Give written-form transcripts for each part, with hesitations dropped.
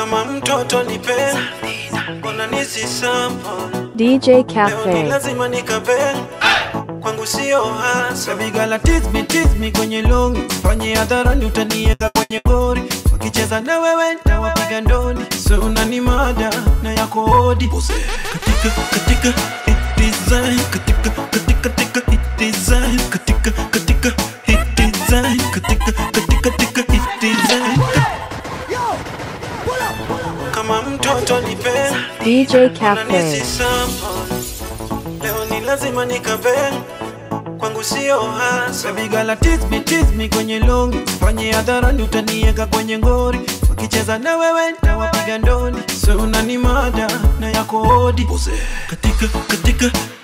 Kama mtoto nipe, mbona nisi sample DJ Cafe. Leo ni lazima nikabe, kwangu sio hasa. Baby girl tease me kwenye longi, fanye hadharani utanieka kwenye gori. Wakicheza na wewe nitawapiga ndoni, so unanimada na yako odi. Katika hit design, katika hit design, katika hit design, katika hit design. Kama mtoto nipe, DJ Cafe. Leo ni lazima nikabe, kwangu sio hasa. Baby girl tease me kwenye longi, fanye hadharani utanieka kwenye ngori. Wakicheza na wewe nitawapiga ndoni, so unanimada na yako odi. Katika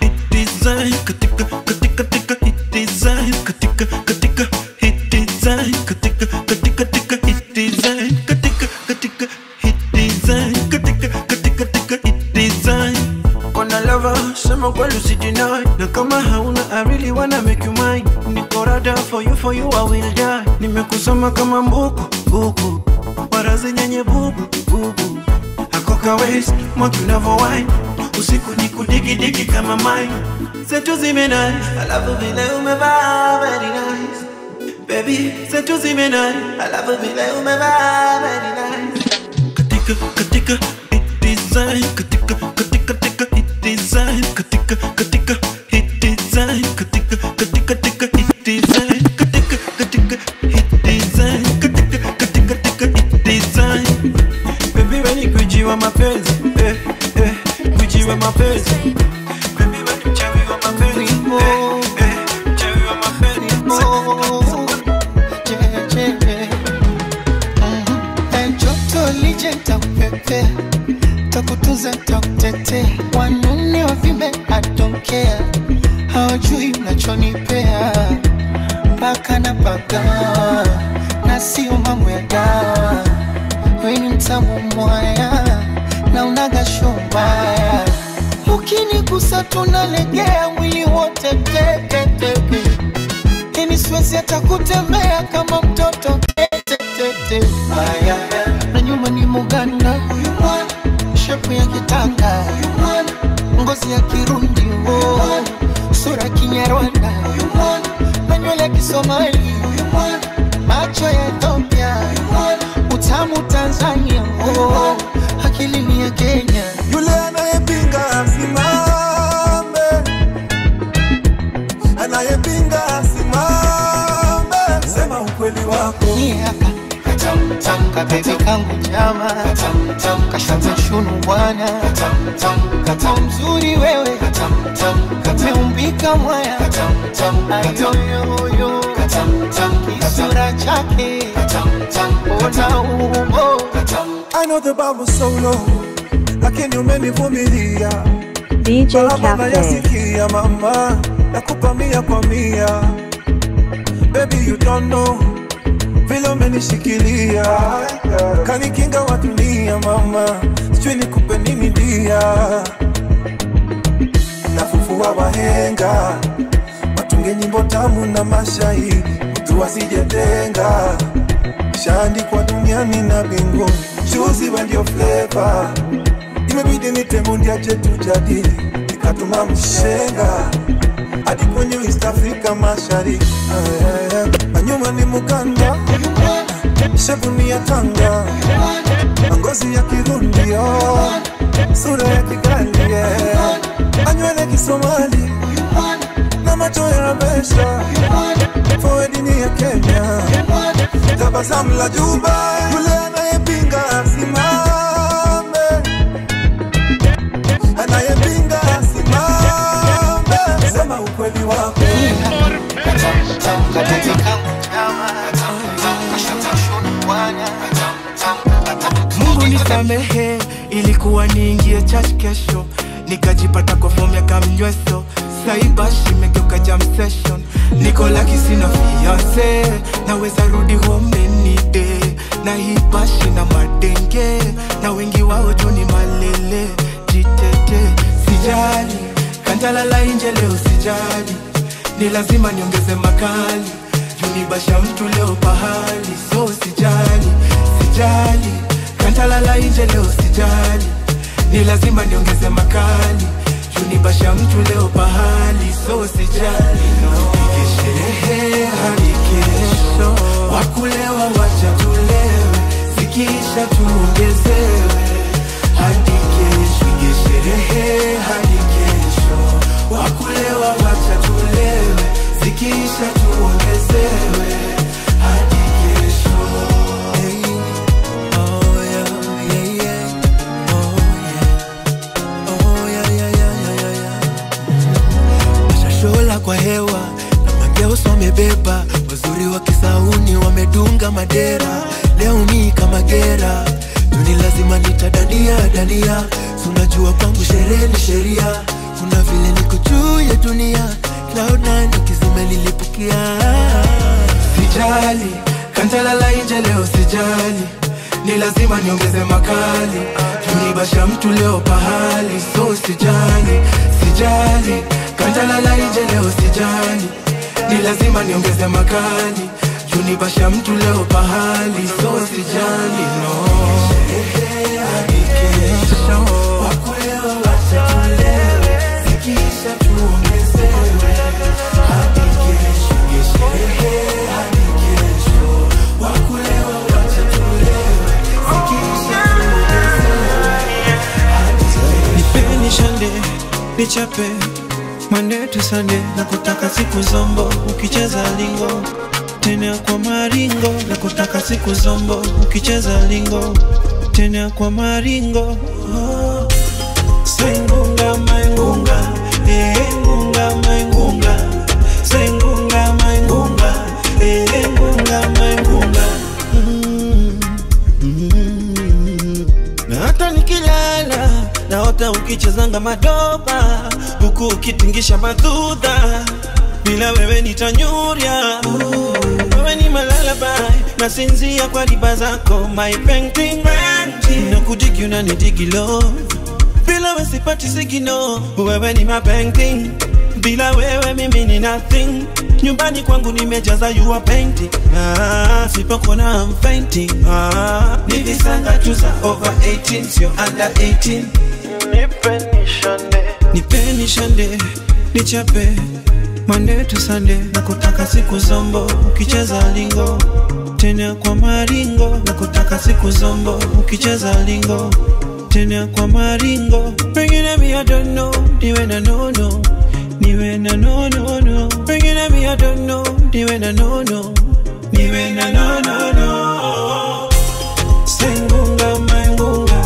hit design, katika hit design, katika hit design, katika hit design, katika hit design, katika hit design. Kona lover, sema kweli usijinai, na kama hauna I really wanna make you mine. Niko rada for you I will die. Nimekusoma kama mbuku, warazi nyenye bubu. Hakoka waist, mwaki unavo wine, usiku ni kudigi kama mine. Zetu zimenai, I love vile umevaa very nice. Baby, zetu zimenai, I love vile umevaa very nice. Katika hit design, katika hit design, katika hit design, katika hit design, katika hit design, katika hit design. Baby when you kujiwa mapenzi, kujiwa mapenzi. Baby when you kujiwa mapenzi, kujiwa mapenzi. Joto lijenta upepe, takutunza takutete. Wanune wavimbe I don't care, hawajui unachonipea. Paka na paka, na sio mambo ya dawa. Wewe ni mtamu mwaya, na unaga shombaya. Ukinigusa tunalegea, mwili wote teke. Hini siwezi hata kutembea kama mtoto tete. Aya, na nyuma ni Muganda, huyu mwana shepu ya kitanga, huyu mwana ngozi ya Kirundi, sura Kinyarwanda, huyu mwana na nywele ya Kisomali, huyu mwana macho ya Ethiopia, huyu mwana utamu Tanzania, akili ni ya Kenya. Yule anayepinga asimame, anayepinga asimame. Sema ukweli wako. Tamka baby kangu jama, kashata shunu bwana, mzuri wewe, umeumbika mwaya, ayoyoyo, kisura chake, ona umbo. I know the bar was so low, lakini umenivumilia. DJ Cafe. Yasikia mama, nakupa 100 kwa 100. Baby you don't know, vile umenishikilia, kanikinga wa dunia mama, sijui nikupe nini dia. Nafufua wahenga, watunge nyimbo tamu na mashairi, mtu asijetenga. Shaandikwa duniani na mbinguni, choose when your flavor. Imebidi nitemundi aje tujadili, nikatuma mshenga hadi kwenye East Africa mashariki. Nyuma ni Muganda, shepu ni ya Tanga, ngozi ya Kirundi, sura ya Kigali, anywele Kisomali, na macho ya Rabesha, forward ni ya Kenya, tabasamu la Juba. Yule anayepinga asimame, anayepinga asimame. Sema ukweli wako. Mungu nisamehe, ilikuwa niingie church kesho, nikajipata kwa form ya kamnyweso. Saibashi megeuka jam session, niko lucky sina fiance, naweza rudi home any day. Na hii bashi na madenge, na wengi wao tu ni malele. Jitete, sijali, kantalala nje leo sijali. Ni lazima niongeze makali, junibasha mtu leo pahali. So sijali, kantalala Kantalala inje leo sijali, ni lazima niongeze makali, junibasha mtu leo pahali, so sijali no. Sherehe hadi kesho, wakulewa wacha tulewe, zikisha tuongezewe hadi kesho. Sherehe hadi kesho, wakulewa wacha tulewe, zikisha tuongezewe hadi kesho. Hey, oh yeah, yeah, yeah, oh yeah, oh yeah, yeah, yeah, yeah, yeah. Mashashola kwa hewa na mageuso wamebeba, wazuri wa Kisauni wamedunga madera, leo ni kama gera, tuni lazima nitadania dania, unajua kwangu sherehe ni sheria, kuna vile niko juu ya dunia, Cloud9 ukizime nilipukia. Sijali, kantalala inje leo sijali, ni lazima niongeze makali, junibasha mtu leo pahali, so sijali, sijali, kantalala inje leo sijali, ni lazima niongeze makali, junibasha mtu leo pahali, so sijali no. Sherehe hadi kesho, wakulewa wacha tulewe, zikisha tuongezewe hadi kesho. Sherehe hadi kesho, wakulewa wacha tulewe, zikisha tuongezewe hadi kesho. Nipeni shande, nichape Monday to Sunday, na kutaka siku zombo, ukicheza lingo tena kwa maringo, na kutaka siku zombo, ukicheza lingo tena kwa maringo. Oh. Sengunga maingunga, ngunga maingunga, sengunga maingunga, ngunga maingunga. Na hata nikilala naota ukichezanga madoba, huku ukitingisha madudha, bila wewe nitanyuria. Wewe ni malalabai, nasinzia kwa riba zako, my painting na kudigi unanidigi love, bila wewe sipati sigino. Wewe ni my painting, bila wewe mimi ni nothing. Nyumbani kwangu nimejaza you are painting, sipokuona I'm fainting. Ni visanga tu za over 18, sio under 18. Nipeni shande, nichape Monday to Sunday, na kutaka siku zombo, ukicheza lingo tena kwa maringo, na kutaka siku zombo, ukicheza lingo tena kwa maringo. Pengine mi I don't know, niwe na no no, niwe na no no no. Pengine mi I don't know, niwe na no no, niwe na no no no. Sengunga maingunga,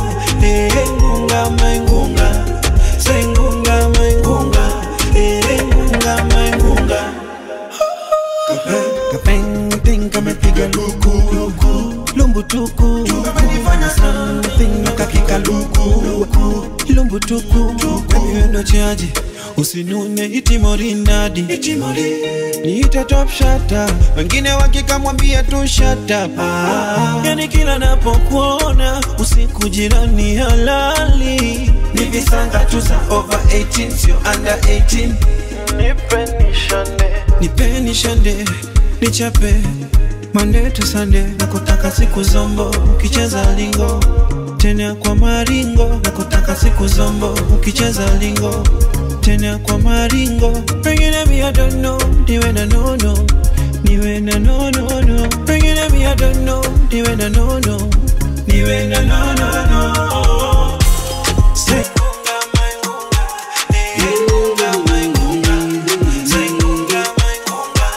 ngunga maingunga, sengunga maingunga, ngunga maingunga. Kapeng kamepiga luku lumbu tuku, kamenifanya something nakakika luku lumbu tuku. Kamiwendo chaji usinune itimorinadi, niita top shata, wengine wakikamwambia tu shut up. Yani kila napokuona usiku jirani halali, ni visanga tu za over 18, sio under 18. Nipeni shande, nichape Monday to Sunday, na kutaka siku zombo, ukicheza lingo tena kwa maringo, na kutaka siku zombo, ukicheza lingo tena kwa maringo. Pengine mi I don't know, niwe na no no, niwe na no no no. Pengine mi I don't know, niwe na no no, niwe na no no no. Sengunga maingunga, ngunga maingunga, sengunga maingunga,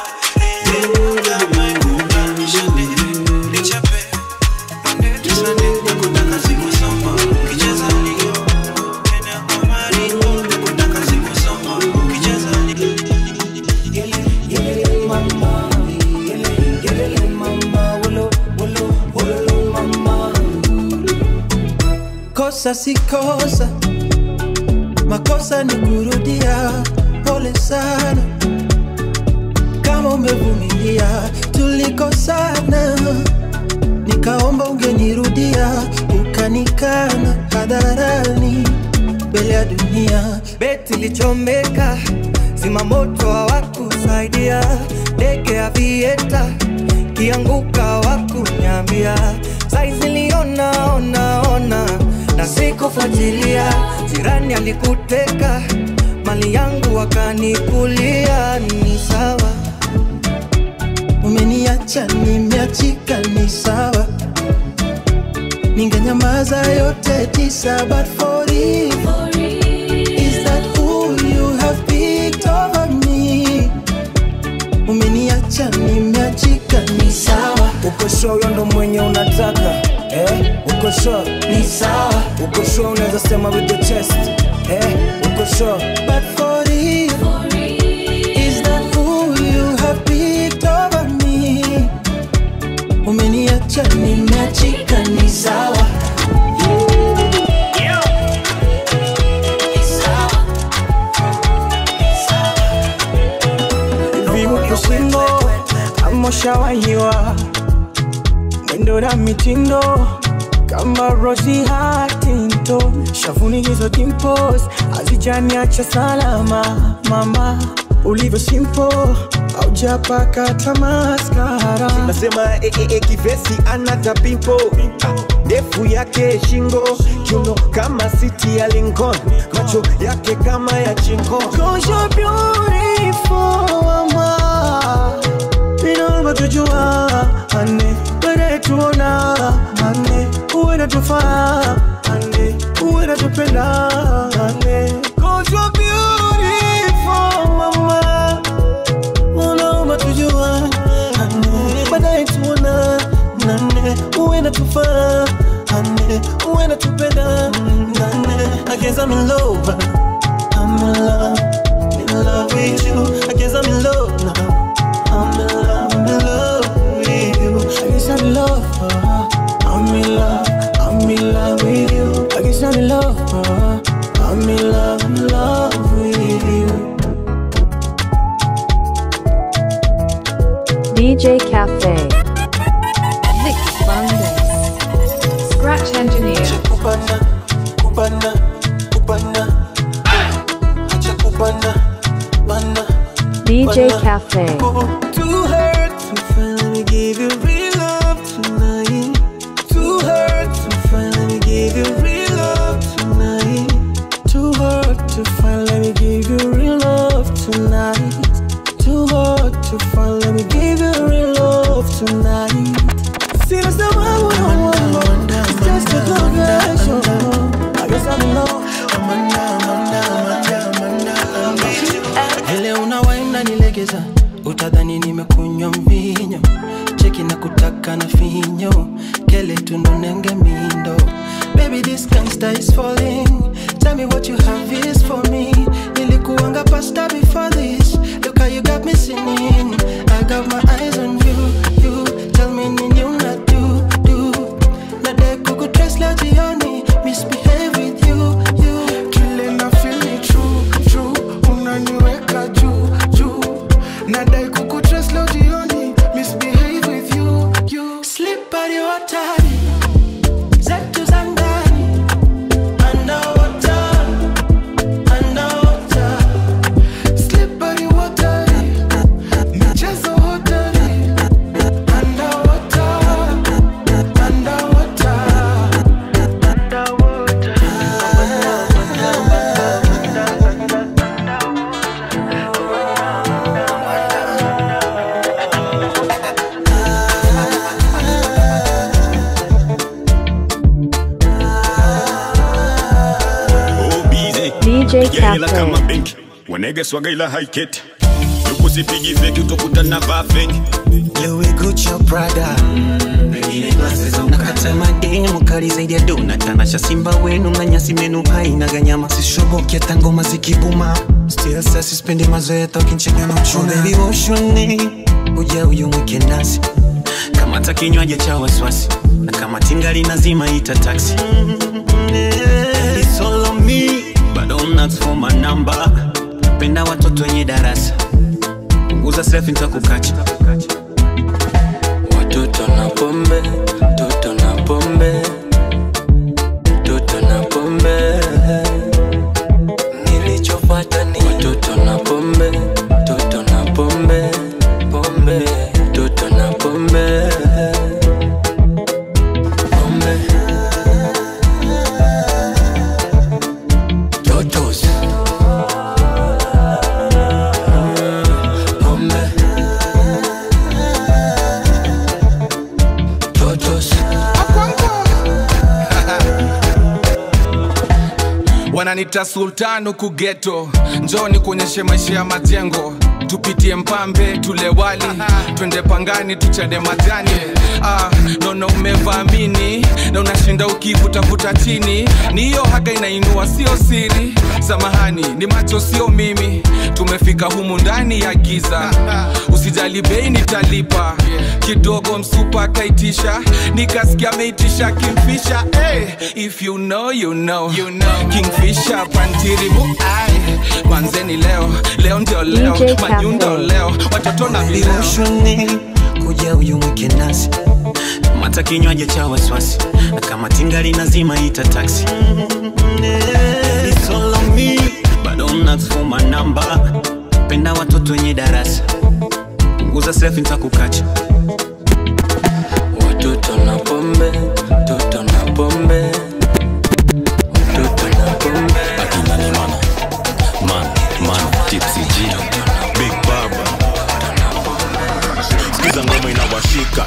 ngunga maingunga. Nishande, nichape Monday to Sunday, na kutaka siku zombo, ukicheza lingo tena kwa maringo, na kutaka siku zombo, ukicheza lingo. Kosa si kosa, makosa ni kurudia. Pole sana kama umevumilia, tulikosana, nikaomba ungenirudia, ukanikana hadharani mbele ya dunia. Beti lichomeka, zima moto hawakusaidia, ndege ya vieta kianguka wakunyambia, saizi liona ona na sikufuatilia. Jirani alikuteka mali yangu wakanikulia. Ni sawa, umeniacha nimeachika, ni sawa. Ningenyamaza yote tisa, but for it, is that who you have picked over me? Umeniacha nimeachika, ni sawa. Uko sure ndo mwenye unataka? Uko sure? Ni sawa. Uko sure unaweza sema with the chest? Uko sure? But for it, is that who you have picked over me? Umeniacha nimeachika, ni sawa. Kushingo amoshawahiwa mwendo na mitindo kama Rosie Huntington. Shavuni hizo dimples hazijaniacha salama. Mama ulivyo simple haujapaka tamaskara. Nasema kivesi anata pimpo, ndefu yake shingo, kiuno kama city ya Lincoln, macho yake kama ya chingo. 'Cause you're beautiful, mama. Inaomba tujua ane, wene tuona ane, uwena tufaa ane, uwena tupenda ane. 'Cause you're beautiful, mama. Inaomba tujua ane, wene tuona ane, uwena tufaa ane, uwena tupenda ane. I guess I'm in love, I'm in love with you. I guess I'm in love now. I'm in love with you. I guess I'm in love. I'm in love with you. I guess I'm in love. I'm in love with you. DJ Cafe. Mix Bundes. Scratch Engineer. Kupana, kupana, kupana. Acha kupana, bana. DJ Cafe. Too hurt to finally give you real love tonight. Too hurt to finally give you real love tonight. Too hurt to finally give you real love tonight. Too hard to finally give you real love tonight. See that's the one. It's just a progression. I guess I'm in love. Hele unawaina nilegeza, utadhani nimekunywa mvinyo. Cheki na kutaka na finyo, kele tunonenge mindo. Baby this gangster is falling. Tell me what you have is for me. Nilikuanga pasta before this. Look how you got me singing. I got my eyes on you. Tell me nini una do. Nade kuku dress la jioni, misbehave with you. Kile na feel ni true. Unaniweka juu. Nadai kuku dress la jioni, misbehave with you. Slip at your time. Zetu zangani. Underwater. Slip by the water, michezo hodari. Underwater. DJ Cafe. Wanege swaga ila haiketi, usipigi feki utakuta na vaa feki. Louis Gucci Prada, nakata mademu kali zaidi ya dona. Tanasha simba wenu na nyasi menu haina ganyama. Sishoboki hata ngoma zikibuma. Still sasa sispendi mazoea tokinchega na uchuna. Oh baby woshoni, uja uyumwike nasi. Kama takinywaje cha waswasi, na kama tingali nazima ita taxi. It's all on me, but don't ask for my number. Penda watoto wenye darasa, punguza selfie nitakukacha. Watoto na pombe, toto na pombe, toto na pombe. Nilichofuata ni watoto na pombe, toto na pombe, pombe, toto na pombe, pombe. wananita sultano kugeto. Njoni kuonyeshe maisha ya majengo, tupitie mpambe tule wali, twende pangani tuchade majani. Nono umevamini na unashinda ukivuta chini, ni hiyo haga inainua sio siri. Samahani ni macho sio mimi, tumefika humu ndani ya giza. Usijali bei nitalipa, kidogo msupa kaitisha, nikasikia meitisha Kingfisher. If you know, you know, Kingfisher pantirimu. Manzeni leo ndio leo, manyundo leo, watoto na vileo. Kuja uyu mwike nasi, mata kinywaji cha waswasi, na kama tingali nazima ita taxi. It's all on me, bado mnasoma namba, penda watoto wenye darasa, punguza selfie nitakukacha. Watoto na pombe, toto na pombe, watoto na pombe. Akina ni man, tipsy G, Big Baba. Skiza ngoma inawashika,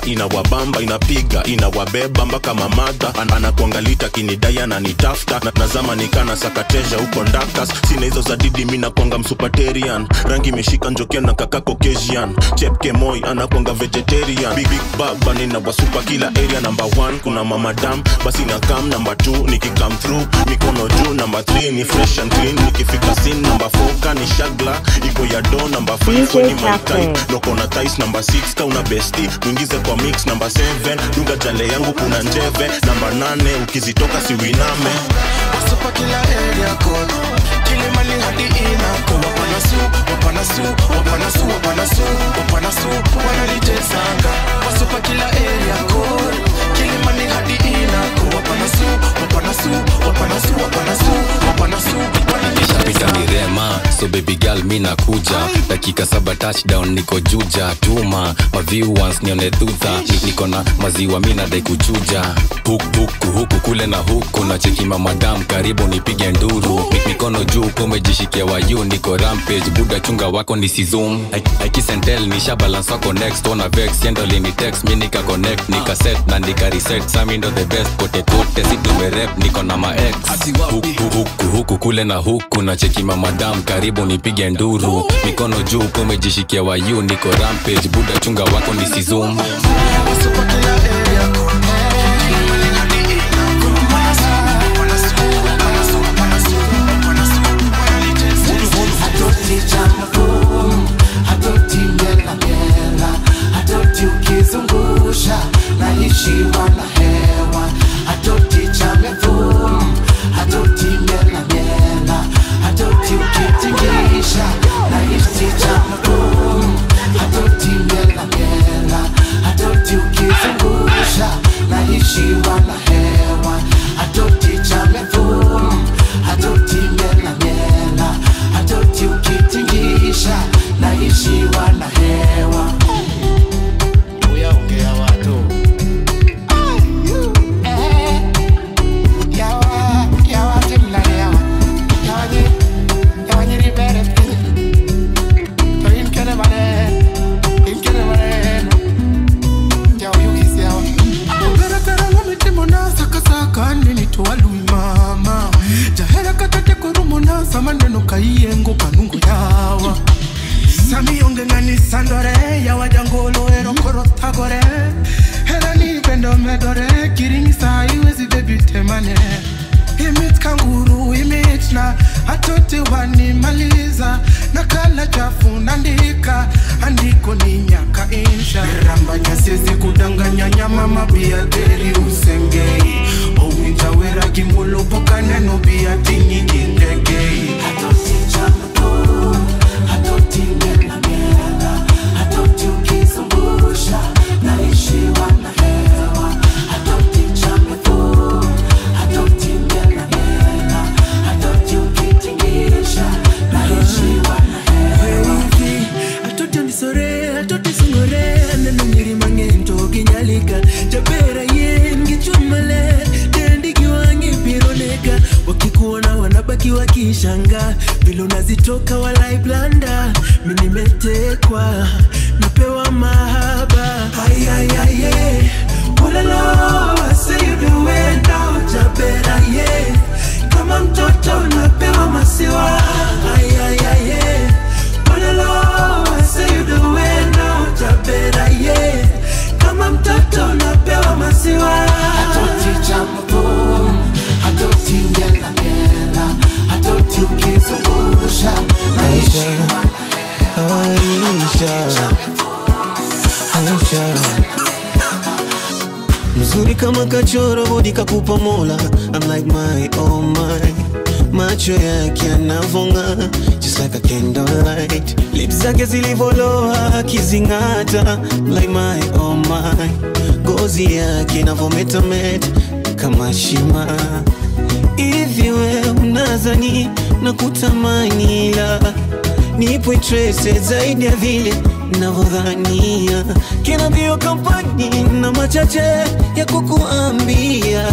inawabamba, inapiga, inawabeba mpaka mamadha. Anakuangalita kinidaya na nitafta, na nazama nikana sakateja huko ndakas. Sina hizo za didi mina kuanga msupaterian, rangi meshika njokea na kaka Caucasian. Chepke moi anakuanga vegetarian. Big Baba nina wasupa kila area. Number 1 kuna mamadam, basi na kam. Number 2 nikikam through, mikono juu. Number 3 ni fresh and clean, nikifika scene. Number 4 kani shagla, iko ya do. Number 5 weni maikai, loko na tais. Number 6 kauna besti, mwingize kwa mix. Number 7 dunga jale yangu kuna njeve. Number 8 ukizitoka siwiname. Wasupa kila area code, Kilimani hadi inako. Wapanasu, wanalitesanga. Wasupa kila area code, Kilimani hadi inako. Wapanasu, Pita mirema, so baby girl mina kuja. Dakika 7 touchdown niko juja. Tuma, ma viewers nione dhudha. Niko na maziwa mina dai kuchuja. Huku kule na huku, na cheki mamadam karibu nipige nduru. Mikono juu kumejishikia wayu, niko rampage. Buda chunga wako nisi zoom. I kiss and tell, nisha balance wako next. Wanna vex, yendo lini text, mi nika connect. Nika set na nika reset, sami ndo the best. Kote si tume rap, niko na ma ex. Huku kule na huku, na cheki mamadam karibu nipige nduru. Mikono juu kumejishikia wayu, niko rampage. Buda chunga wako nisi zoom. Wasupa kila area code, Kilimani hadi inako. Hatoti jambo, hatoti mela, hatoti ukizungusha, naishiwa na hewa. Hatoti jambo, hatoti mela, hatoti ukitingisha, naishi jambo. Hatoti mela, hatoti ukizungusha, naishiwa na hewa. Hatoti jambo, hatoti mela, hatoti ukitingisha, naishiwa na hewa. Uyaongea watu yawa timla yawa nyiri bere to inkene bane yawa yukisi yawa gara wametimona saka nini tuwalui mama jahera katate kurumona samaneno kaiyengo kanungu yawa sami yonge ngani sandore yawa jangolo ero korotagore hera ni bendo medore kiringi saa iwezi baby temane imit kanguru imit na atoti wanimaliza nakala chafu nandika andiko ni nyaka insha ramba nyasezi kudanganya nyama mabia teri usengei owinja wera kimulo poka neno bia tingi kindegei atoti jambo atoti mela atoti ukizungusha naishiwa na hewa atoti jambo atoti mela atoti ukitingisha naishiwa na hewa atoti ndisore atoti singore neno nyiri mangento ginyalika jabera yen gichumale tendi kiwangi pironeka wakikuona wanabaki wakishanga vile unazitoka walai blanda mimi nimetekwa napewa mahaba ay Walala I say you do it now jabera yeah come on kakupa Mola. I'm like my, oh my. Macho yake yanavonga just like a candlelight. Lips zake zilivoloa kizingata like my, oh my. Gozi yake inavometameta kama shima. Hivi we unazani na kutamani ila nipo trace zaidi ya vile navodhania. Can I be your company na machache ya kukuambia.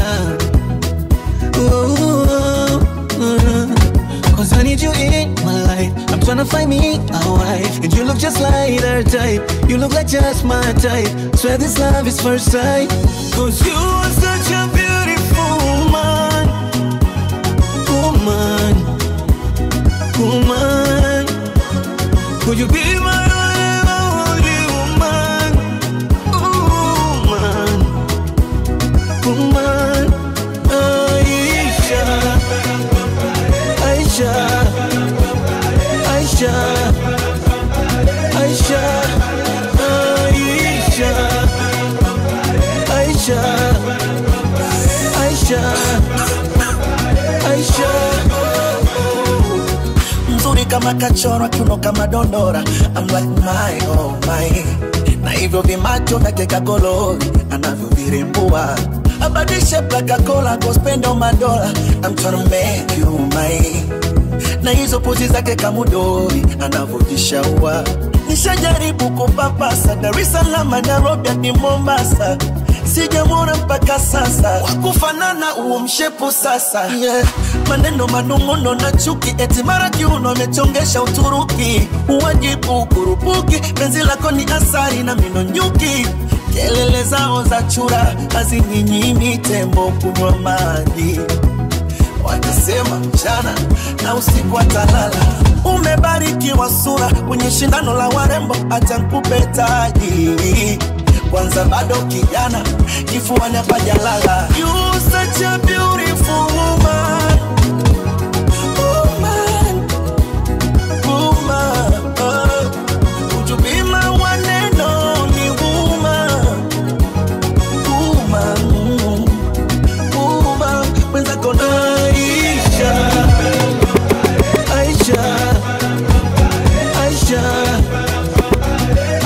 Cause I need you in my life. I'm tryna find me a wife. And you look just like her type. You look like just my type. Swear this love is first sight. Cause you are such a beautiful woman. Woman. Woman. Could you be my only woman? Woman. Woman. Aisha, Aisha, Aisha, Aisha, Aisha, Aisha. Mzuri kama kachoro, kiuno kama dondora. I'm like my, oh my. Na hivyo vimacho na keka golori anavyovirembua. Body shape like a cola, go spend all my dollar. I'm tryna make you mine. Na hizo pozi zake kamudori anavojishaua. Nishajaribu kupapasa Dar es Salaam, Nairobi hadi Mombasa. Sijamwona mpaka sasa wakufanana uo mshepu sasa, yeah. Maneno manunguno na chuki eti mara kiuno amechongesha Uturuki. Uwajibu kurupuki penzi lako ni asari na mino nyuki. Kelele zao za chura hazininyimi tembo kunywa maji. Wakisema mchana na usiku atalala. Umebarikiwa sura kwenye shindano la warembo, acha nikupe taji. Kwanza bado kijana, kifuani hapajalala. You such a beautiful woman. Woman, woman, would you be my one and only woman? Woman, woman, when's I gonna Aisha, Aisha,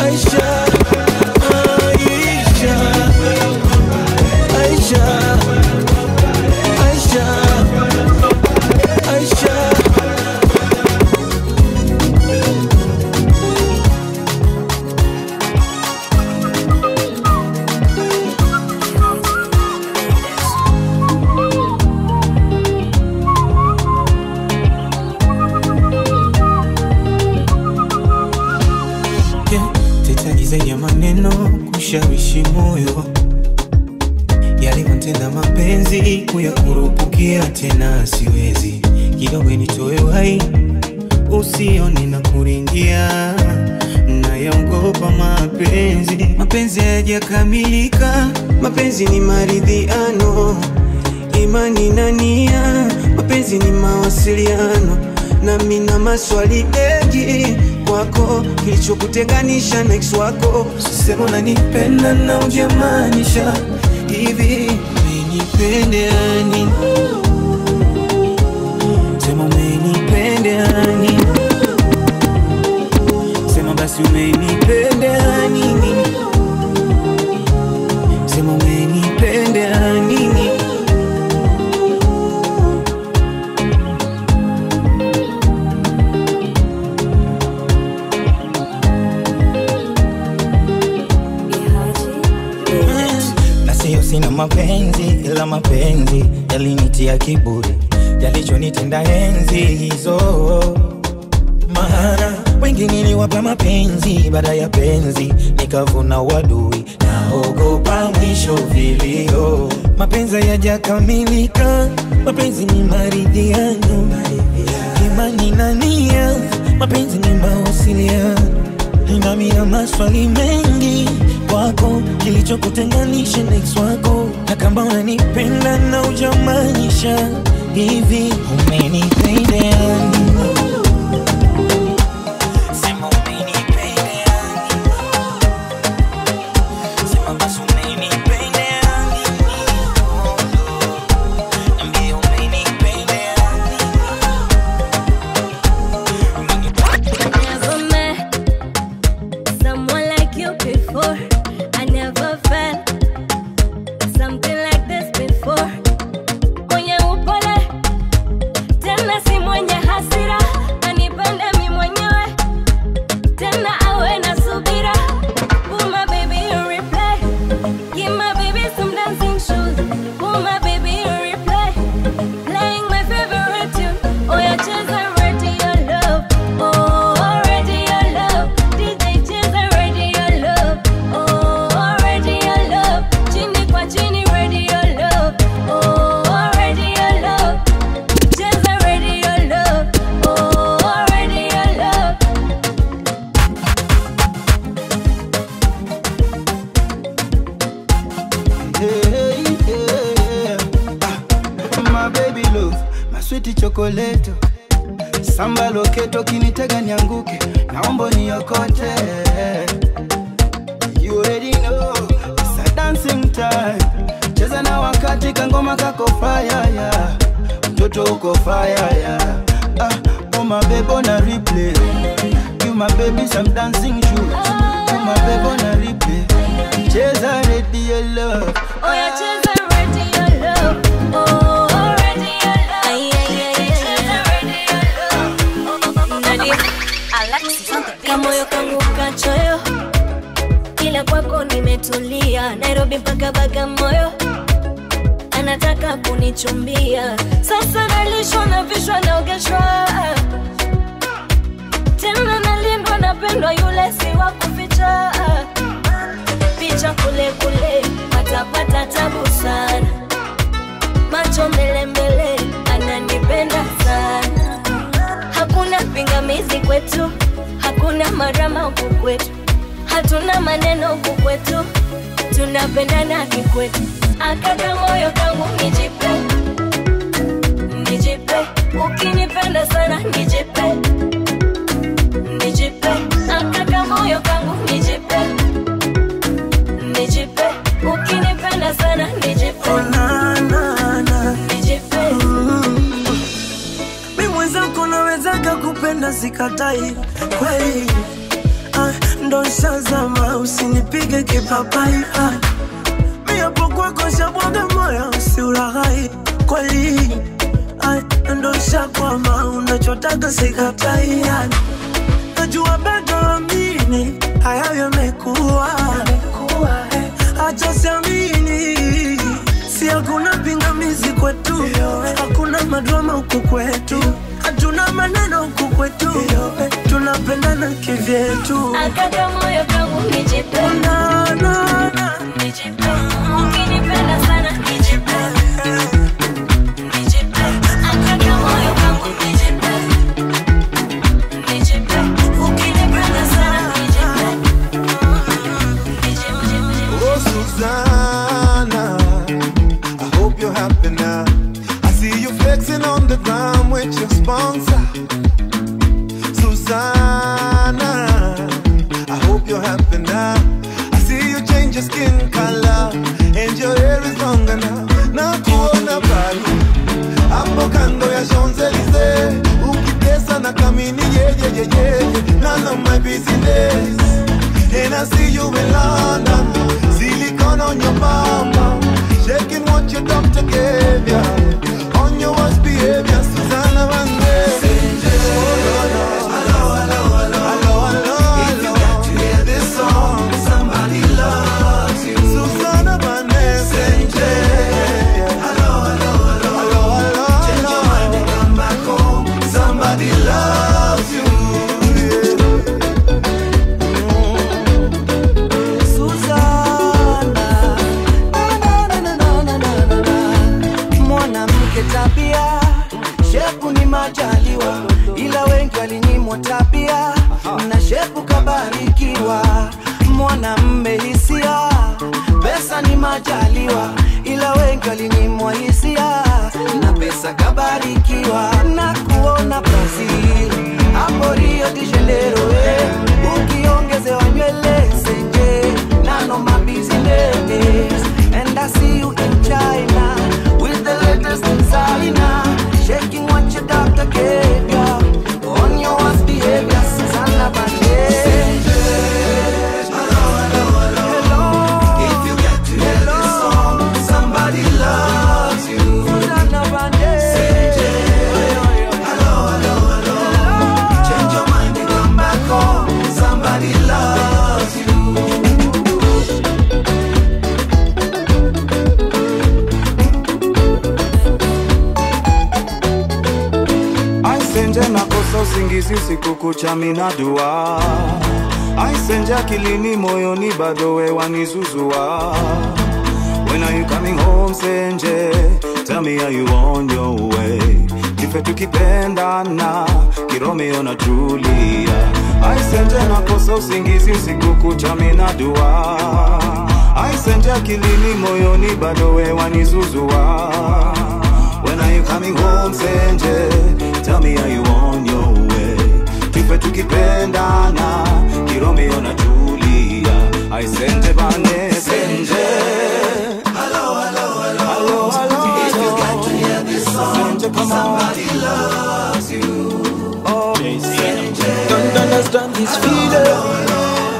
Aisha, Aisha, Aisha, Aisha. Ya maneno kushawishi moyo, yalivyotenda mapenzi kuyakurupukia tena siwezi. Kidogo nitoe uhai usione na kuringia, nayaogopa mapenzi. Mapenzi hayajakamilika, mapenzi ni maridhiano, imani na nia. Mapenzi ni mawasiliano, na mina maswali mengi kwako, kilichokutenganisha na ex wako. Sema unanipenda na ujamanisha hivi, umenipenda nini? Sema umenipenda nini? Sema basi umenipenda nini? Sema umenipenda nini? Sina mapenzi ila mapenzi yalinitia kiburi, yalichonitenda enzi hizo. Maana wengi niliwapa mapenzi, baada ya penzi nikavuna wadui, naogopa mwisho vilio. Mapenzi hayajakamilika, mapenzi ni maridhiano, imani na nia. Mapenzi ni mawasiliano, nina maswali mengi kwako, kilichokutenganisha na ex wako. Na kama unanipenda na ujamanisha hivi, umenipenda nini? Sema umenipenda nini? Sema basi umenipenda nini? Oh my baby, you replay, playing my favorite tune. Oh yeah, chase already your love. Oh, already your love. DJ chase already your love. Oh, already your love. Chini kwa chini, ready your love. Oh, already your love. Chase already your love. Oh, already your love. My baby love, my sweet chocolate. Samba loketo kinitega nianguke, naomba niokote. You already know, it's a dancing time. Cheza na wakati kangoma kako fire, yeah. Mtoto uko fire, yeah. Oh my baby on a replay. You my baby some dancing shoes. You my baby on a replay. Cheza ready your love. Oh yeah, chase already your love. Oh, already your love. Chase already your love. Nadia, kamoyo kangu kachoyo, ila kwako nimetulia. Nairobi mpaka Bagamoyo, anataka kunichumbia. Sasa nalishwa na vishwa naogeshwa, tena nalindwa napendwa, yule si wa kuficha. Picha kule kule, patapata tabu sana. Macho mbele mbele, ananipenda sana. Hakuna pingamizi kwetu, hakuna marama huku kwetu. Hatuna maneno huku kwetu, tunapendana kikwetu. Akaka moyo kangu nijipe, nijipe. Ukinipenda sana nijipe, nijipe. Akaka moyo kangu nijipe, nijipe. Ukinipenda sana nijipe, nijipe. Mimi mwenzako nawezaga kupenda sikatai kweli. Ndo shazama usinipige kipapai. Mimi hapo kwako shabwaga moyo usiulaghai kweli. Ndo shakwama unachotaka sikatai. Najua bado amini haya yamekuwa. Acha siamini, si hakuna pingamizi kwetu. Hakuna madrama huku kwetu, hatuna maneno huku kwetu. Tunapendana kivyetu. Akaka moyo kangu nijipe, nijipe. Ukinipenda sana nijipe, nijipe. Akaka moyo kangu nijipe, nijipe. Ukinipenda sana nijipe, nijipe. Oh Susanna, I hope you're happy now. I see you flexing on the ground with your sponsor. Susanna, I hope you're happy now. I see you change your skin color and your hair is longer now. Nakuona bali hapo kando ya Champs-Elysees, ukitesa na kamini none of my business. And I see you in London, silicone on your mama, shaking what your doctor gave ya. On your worst behavior, Susanna Vande. Tabia shepu ni majaliwa, ila wengi walinyimwa tabia na shepu kabarikiwa. Mwanamme hisia, pesa ni majaliwa, ila wengi walinyimwa hisia na pesa kabarikiwa. Na kuona Brazil, hapo Rio de Janeiro, ukiongezewa nywele senje, none of my business. And I see you in China with the latest designer, shaking what your doctor gave ya. On your worst behavior, Susanna Vande. usingizi usiku kucha mina dua. Aisenja kilini moyoni bado we wanizuzua. When are you coming home Senje? Tell me are you on your way? Kife tukipendana Kiromeo na Julia. Aisenje nakosa usingizi usiku kucha mina dua. Aisenje kilini moyoni bado we wanizuzua. When are you coming home Senje? Tell me are you on your way? Kife tukipendana Kiromeo na Julia. Aisenje bane Senje. Hello, hello, hello, hello. If you got to hear this song, somebody loves you. Oh, don't understand this feeling,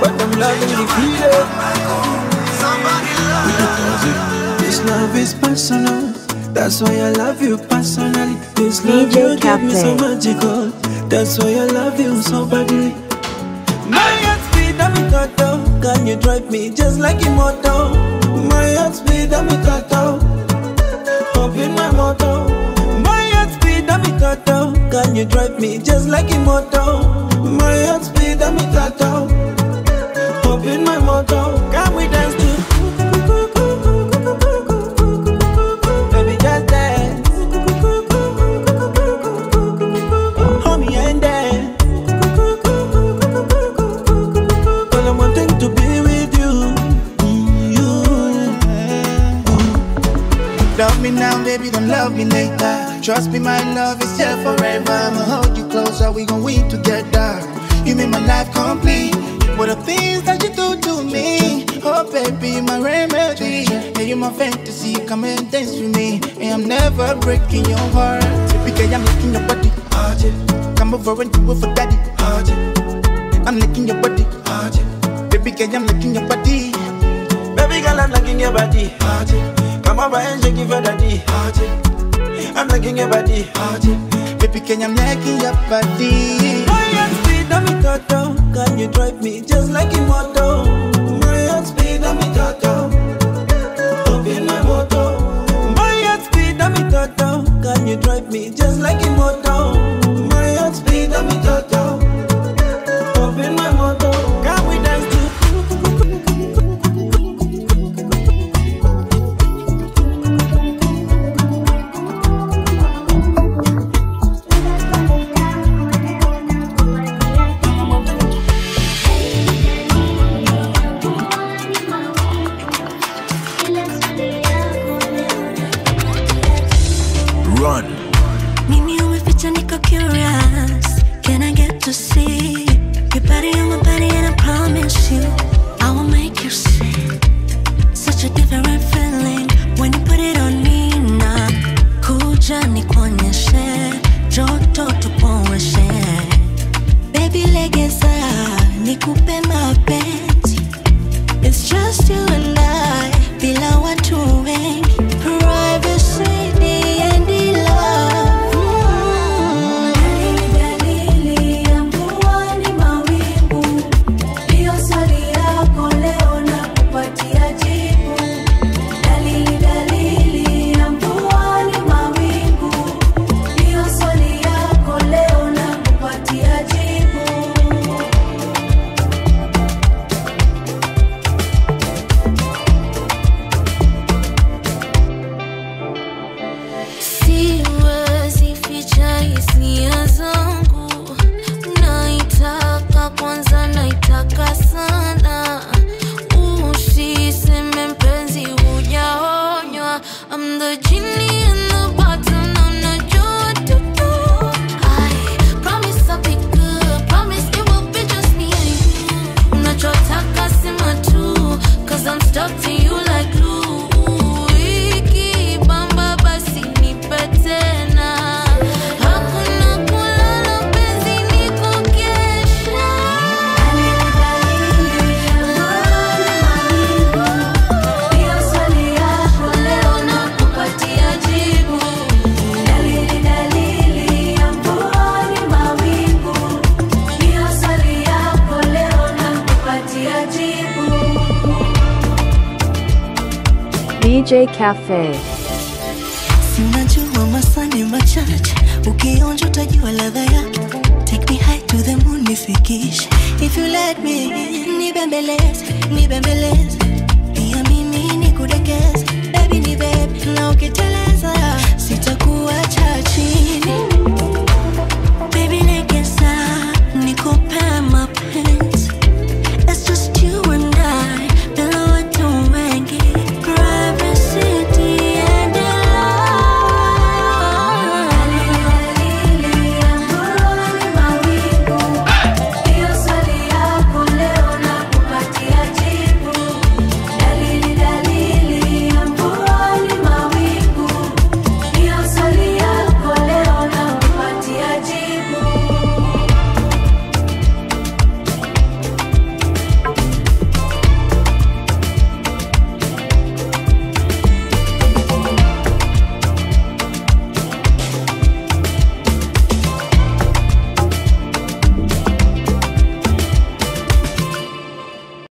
but I'm loving the feeling. Somebody loves you. This love is personal, that's why I love you personally. This love DJ you give me so Captain. magical, that's why I love you so badly. My heart speed, I'm in total. Can you drive me just like immortal? My heart speed, I'm in total. Up in my motor. My heart speed, I'm in total. Can you drive me just like immortal? My heart speed, I'm in total. Up in my motor. Can we dance to? Baby, just dance. Homie, and dance. All I wanting to be with you. Love me now, baby, don't love me later. Trust me, my love is here forever. I'ma hold you closer, we gon' win together. You make my life complete. What the things that you do to me. Oh, baby, my remedy. Yeah, you my fantasy, come and dance with me. And I'm never breaking your heart. Typically, I'm licking your body. Oh, yeah. Come over and do it for daddy. Oh, yeah. I'm licking your body. Oh, yeah. Baby, girl, I'm licking your body. Baby girl, I'm liking your body. Come over and shake it for daddy. I'm liking your body. Baby, can I'm liking your body. My heart speed, I'm in total. Can you drive me just like immortal? My heart speed, I'm in total. Up in my motor. My heart speed, I'm in total. Can you drive me just like immortal? My heart speed, I'm in total. Up in my motor. Can we dance to? Run. Mimi umeficha niko curious. Can I get to see your body on my body and I promise you I will make you see such a different feeling when you put it on me now. Kuja nikuonyeshe joto tupoeshe. Baby legeza nikupe mapenzi. It's just you and I bila watu wengi. Privacy and love. Dalili ya mvua ni mawingu. Ndio swali yako leo na kupatia jibu. Dalili ya mvua ni mawingu. Ndio swali yako leo na kupatia jibu. Siwezi ficha hisia zangu. Naitaka kwanza, naitaka sana. Usiseme mpenzi hujaonywa. I'm the genie in the bottle, na unajua tu. I promise I'll be good, promise it will be just me and you. Unachotaka sema tu, 'cause I'm stuck to you like glue. Ikibamba basi nipe tena. Hakuna kulala penzi niko kesha. Ndio swali yako leo na kupatia jibu. Dalili ya mvua ni mawingu. Ndio swali yako leo na kupatia jibu. DJ Cafe. Si unajua masaa ni machache, ukionja utajua ladha yake. Take nifikishe. If you let me, nibembeleze, nibembeleze. Pia mimi nikudekeze, baby ni baby, na ukiteleza